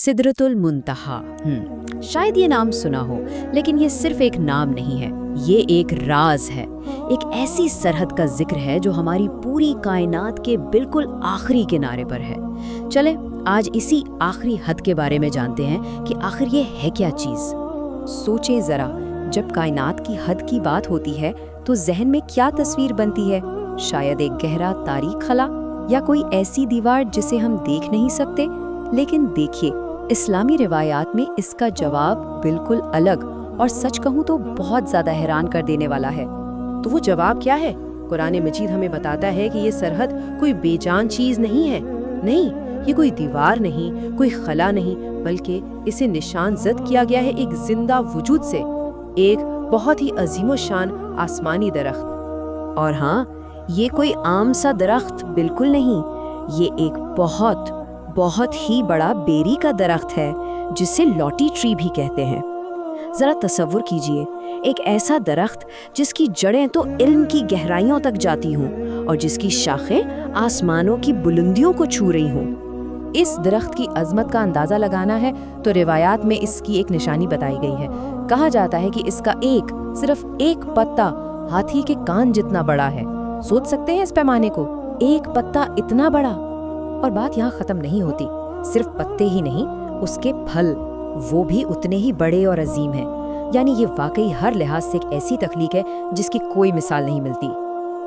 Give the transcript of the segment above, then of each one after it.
सिदरतुल मुंतहा। शायद ये नाम सुना हो, लेकिन ये सिर्फ एक नाम नहीं है, ये एक राज है। एक ऐसी सरहद का जिक्र है जो हमारी पूरी कायनात के बिल्कुल आखिरी किनारे पर है। चले आज इसी आखिरी हद के बारे में जानते हैं कि आखिर ये है क्या चीज़। सोचें ज़रा, जब कायनात की हद की बात होती है तो जहन में क्या तस्वीर बनती है? शायद एक गहरा तारीख खला या कोई ऐसी दीवार जिसे हम देख नहीं सकते। लेकिन देखिए, इस्लामी रिवायात में इसका जवाब बिल्कुल अलग और सच कहूँ तो बहुत ज़्यादा हैरान कर देने वाला है। तो वो जवाब क्या है? कुरान मजीद हमें बताता है कि ये सरहद कोई बेजान चीज़ नहीं है। नहीं, ये कोई दीवार नहीं, कोई खला नहीं, बल्कि इसे निशान जद किया गया है एक जिंदा वजूद से, एक बहुत ही अजीम शान आसमानी दरख्त। और हाँ, ये कोई आम सा दरख्त बिल्कुल नहीं, ये एक बहुत ही बड़ा बेरी का दरख्त है जिसे लॉटी ट्री भी कहते हैं। जरा तसव्वुर कीजिए, एक ऐसा दरख्त जिसकी जड़ें तो इल्म की गहराइयों तक जाती हों और जिसकी शाखें आसमानों की बुलंदियों को छू रही हों। इस दरख्त की अजमत का अंदाज़ा लगाना है तो रिवायात में इसकी एक निशानी बताई गई है। कहा जाता है कि इसका सिर्फ एक पत्ता हाथी के कान जितना बड़ा है। सोच सकते हैं इस पैमाने को, एक पत्ता इतना बड़ा। और बात यहाँ खत्म नहीं होती, सिर्फ पत्ते ही नहीं, उसके फल वो भी उतने ही बड़े और अजीम हैं। यानी ये वाकई हर लिहाज से एक ऐसी तख्लीक है जिसकी कोई मिसाल नहीं मिलती।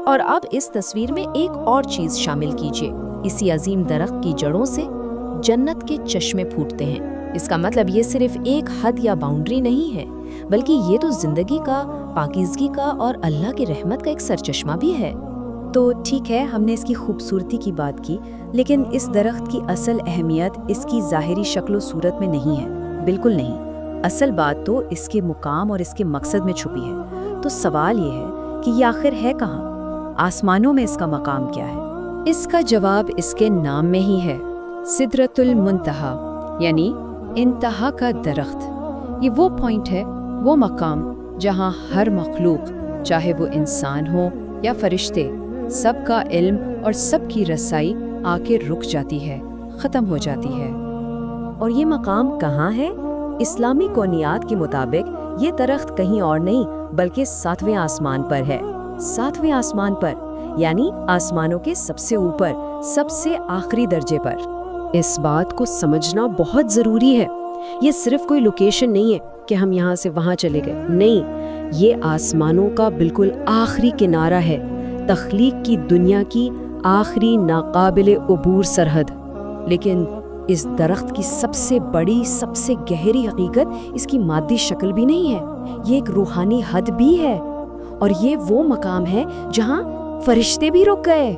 और अब इस तस्वीर में एक और चीज शामिल कीजिए, इसी अजीम दरख्त की जड़ों से जन्नत के चश्मे फूटते हैं। इसका मतलब ये सिर्फ एक हद या बाउंड्री नहीं है, बल्कि ये तो जिंदगी का, पाकीज़गी का और अल्लाह की रहमत का एक सरचश्मा भी है। तो ठीक है, हमने इसकी खूबसूरती की बात की, लेकिन इस दरख्त की असल अहमियत इसकी ज़ाहिरी शक्ल सूरत में नहीं है, बिल्कुल नहीं। असल बात तो इसके मुकाम और इसके मकसद में छुपी है। तो सवाल ये है कि ये आखिर है कहाँ? आसमानों में इसका मकाम क्या है? इसका जवाब इसके नाम में ही है, सिदरतुल मुंतहा, यानी इंतहा का दरख्त। ये वो पॉइंट है, वो मकाम जहाँ हर मखलूक, चाहे वो इंसान हो या फरिश्ते, सबका इल्म और सबकी रसाई आके रुक जाती है, ख़त्म हो जाती है। और ये मकाम कहाँ है? इस्लामी कौनियात के मुताबिक ये दरख्त कहीं और नहीं बल्कि 7वें आसमान पर है। 7वें आसमान पर, यानी आसमानों के सबसे ऊपर, सबसे आखिरी दर्जे पर। इस बात को समझना बहुत ज़रूरी है। ये सिर्फ कोई लोकेशन नहीं है कि हम यहाँ से वहाँ चले गए। नहीं, ये आसमानों का बिल्कुल आखिरी किनारा है, तख्लीक की दुनिया की आखिरी नाकाबिले उबूर सरहद। लेकिन इस दरख्त की सबसे बड़ी, सबसे गहरी हकीकत इसकी मादी शक्ल भी नहीं है, ये एक रूहानी हद भी है। और ये वो मकाम है जहाँ फरिश्ते भी रुक गए।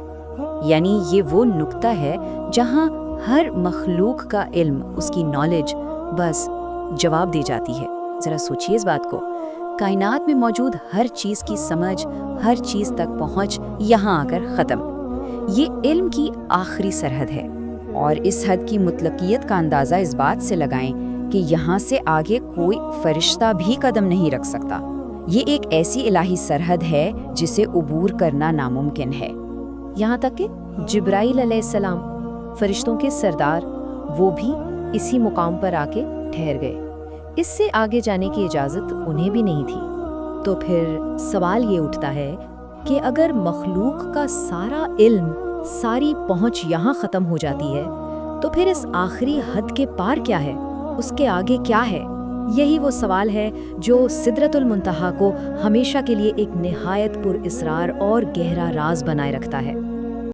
यानी ये वो नुक्ता है जहाँ हर मखलूक का इल्म, उसकी नॉलेज बस जवाब दे जाती है। ज़रा सोचिए इस बात को, कायनात में मौजूद हर चीज़ की समझ, हर चीज़ तक पहुँच यहाँ आकर ख़त्म। ये इल्म की आखिरी सरहद है। और इस हद की मुतलकियत का अंदाज़ा इस बात से लगाएं कि यहाँ से आगे कोई फरिश्ता भी कदम नहीं रख सकता। ये एक ऐसी इलाही सरहद है जिसे उबूर करना नामुमकिन है। यहाँ तक कि जिब्राइल अलैहिस्सलाम, फरिश्तों के सरदार, वो भी इसी मुकाम पर आके ठहर गए। इससे आगे जाने की इजाज़त उन्हें भी नहीं थी। तो फिर सवाल ये उठता है कि अगर मखलूक का सारा इल्म, सारी पहुँच यहाँ ख़त्म हो जाती है, तो फिर इस आखिरी हद के पार क्या है? उसके आगे क्या है? यही वो सवाल है जो सिदरतुल मुंतहा को हमेशा के लिए एक निहायत पुरअसरार और गहरा राज बनाए रखता है।